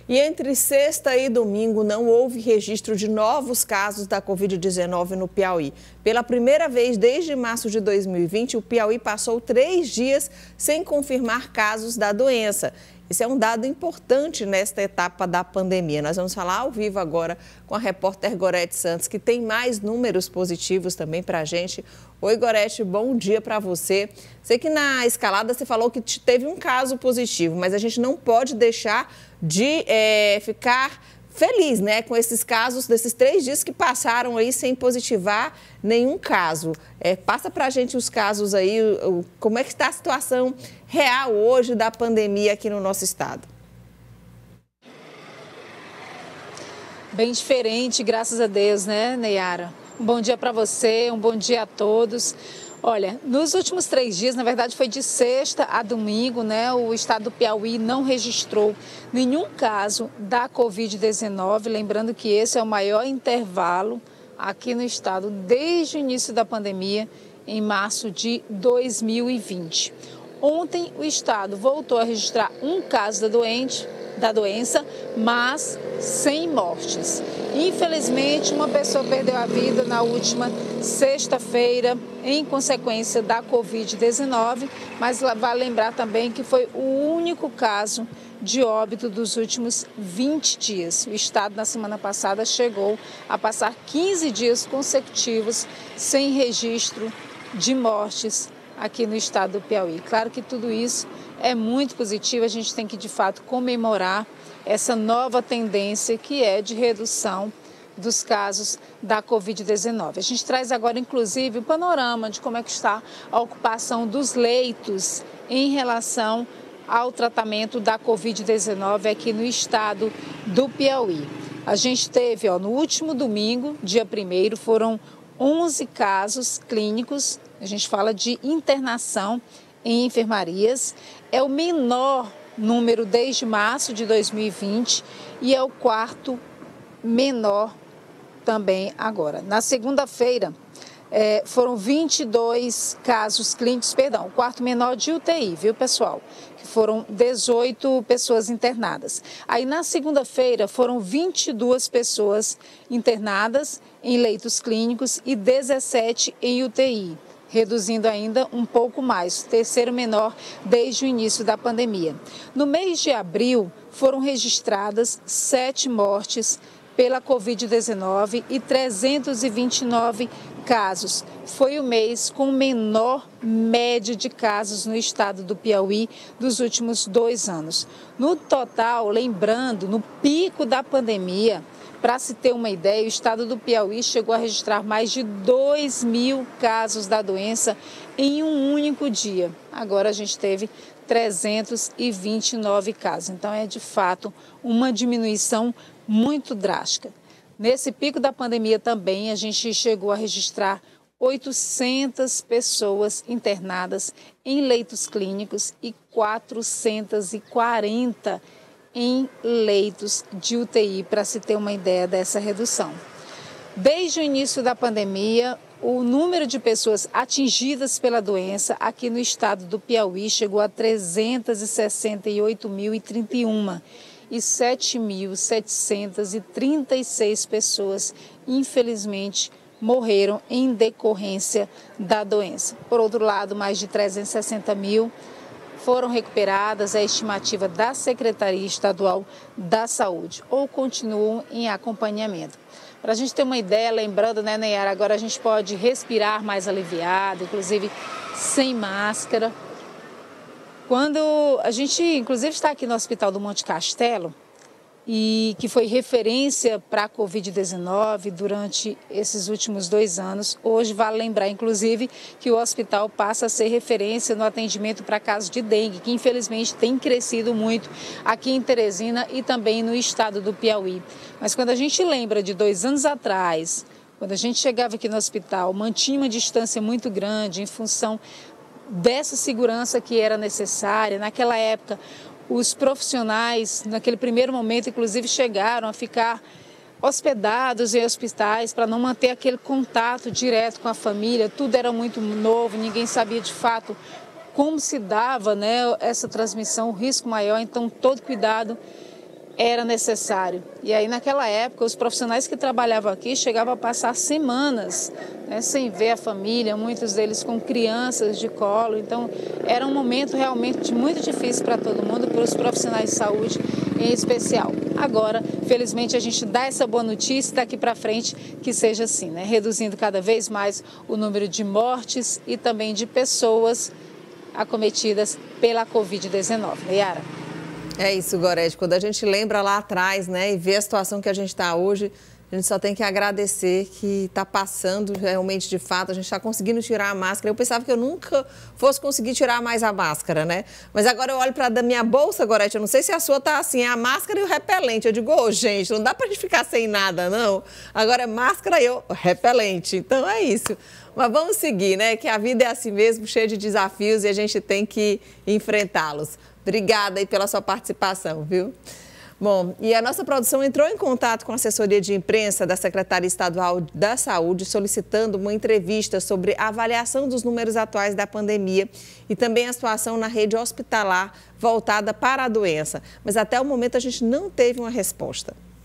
E entre sexta e domingo não houve registro de novos casos da Covid-19 no Piauí. Pela primeira vez desde março de 2020, o Piauí passou 3 dias sem confirmar casos da doença. Esse é um dado importante nesta etapa da pandemia. Nós vamos falar ao vivo agora com a repórter Gorete Santos, que tem mais números positivos também para a gente. Oi, Gorete, bom dia para você. Sei que na escalada você falou que teve um caso positivo, mas a gente não pode deixar de ficar feliz, né, com esses casos, desses 3 dias que passaram aí sem positivar nenhum caso. Passa para a gente os casos aí, como é que está a situação real hoje da pandemia aqui no nosso estado. Bem diferente, graças a Deus, né, Neyara? Um bom dia para você, um bom dia a todos. Olha, nos últimos 3 dias, na verdade foi de sexta a domingo, né? O estado do Piauí não registrou nenhum caso da Covid-19. Lembrando que esse é o maior intervalo aqui no estado desde o início da pandemia, em março de 2020. Ontem o estado voltou a registrar um caso da doença, mas sem mortes. Infelizmente, uma pessoa perdeu a vida na última sexta-feira em consequência da Covid-19, mas vale lembrar também que foi o único caso de óbito dos últimos 20 dias. O estado, na semana passada, chegou a passar 15 dias consecutivos sem registro de mortes aqui no estado do Piauí. Claro que tudo isso é muito positivo, a gente tem que, de fato, comemorar essa nova tendência que é de redução dos casos da Covid-19. A gente traz agora, inclusive, o panorama de como é que está a ocupação dos leitos em relação ao tratamento da Covid-19 aqui no estado do Piauí. A gente teve, no último domingo, dia 1º, foram 11 casos clínicos, a gente fala de internação em enfermarias, é o menor número desde março de 2020 e é o quarto menor também agora. Na segunda-feira, foram 22 casos clínicos, o quarto menor de UTI, viu, pessoal? Que foram 18 pessoas internadas. Aí, na segunda-feira, foram 22 pessoas internadas em leitos clínicos e 17 em UTI, reduzindo ainda um pouco mais, o terceiro menor desde o início da pandemia. No mês de abril, foram registradas 7 mortes pela Covid-19 e 329 casos. Foi o mês com menor média de casos no estado do Piauí dos últimos 2 anos. No total, lembrando, no pico da pandemia, para se ter uma ideia, o estado do Piauí chegou a registrar mais de 2.000 casos da doença em um único dia. Agora a gente teve 329 casos. Então é de fato uma diminuição muito drástica. Nesse pico da pandemia também a gente chegou a registrar 800 pessoas internadas em leitos clínicos e 440 em leitos de UTI, para se ter uma ideia dessa redução. Desde o início da pandemia, o número de pessoas atingidas pela doença aqui no estado do Piauí chegou a 368.031 e 7.736 pessoas, infelizmente, morreram em decorrência da doença. Por outro lado, mais de 360 mil foram recuperadas, é a estimativa da Secretaria Estadual da Saúde, ou continuam em acompanhamento. Para a gente ter uma ideia, lembrando, né, Neyara, agora a gente pode respirar mais aliviado, inclusive sem máscara. Quando a gente, inclusive, está aqui no Hospital do Monte Castelo, e que foi referência para a Covid-19 durante esses últimos 2 anos. Hoje vale lembrar, inclusive, que o hospital passa a ser referência no atendimento para casos de dengue, que infelizmente tem crescido muito aqui em Teresina e também no estado do Piauí. Mas quando a gente lembra de 2 anos atrás, quando a gente chegava aqui no hospital, mantinha uma distância muito grande em função dessa segurança que era necessária. Naquela época, os profissionais, naquele primeiro momento, inclusive, chegaram a ficar hospedados em hospitais para não manter aquele contato direto com a família. Tudo era muito novo, ninguém sabia de fato como se dava, né, essa transmissão, o risco maior. Então, todo cuidado era necessário. E aí, naquela época, os profissionais que trabalhavam aqui chegavam a passar semanas, né, sem ver a família, muitos deles com crianças de colo. Então, era um momento realmente muito difícil para todo mundo, para os profissionais de saúde em especial. Agora, felizmente, a gente dá essa boa notícia daqui para frente que seja assim, né, reduzindo cada vez mais o número de mortes e também de pessoas acometidas pela Covid-19. Nayara. É isso, Gorete. Quando a gente lembra lá atrás, né, e vê a situação que a gente está hoje, a gente só tem que agradecer que está passando realmente, de fato, a gente está conseguindo tirar a máscara. Eu pensava que eu nunca fosse conseguir tirar mais a máscara, né? Mas agora eu olho para a minha bolsa, Gorete, eu não sei se a sua tá assim, é a máscara e o repelente. Eu digo, ô, gente, não dá para a gente ficar sem nada, não. Agora é máscara e o repelente. Então é isso. Mas vamos seguir, né? Que a vida é assim mesmo, cheia de desafios e a gente tem que enfrentá-los. Obrigada aí pela sua participação, viu? Bom, e a nossa produção entrou em contato com a assessoria de imprensa da Secretaria Estadual da Saúde, solicitando uma entrevista sobre a avaliação dos números atuais da pandemia e também a situação na rede hospitalar voltada para a doença. Mas até o momento a gente não teve uma resposta.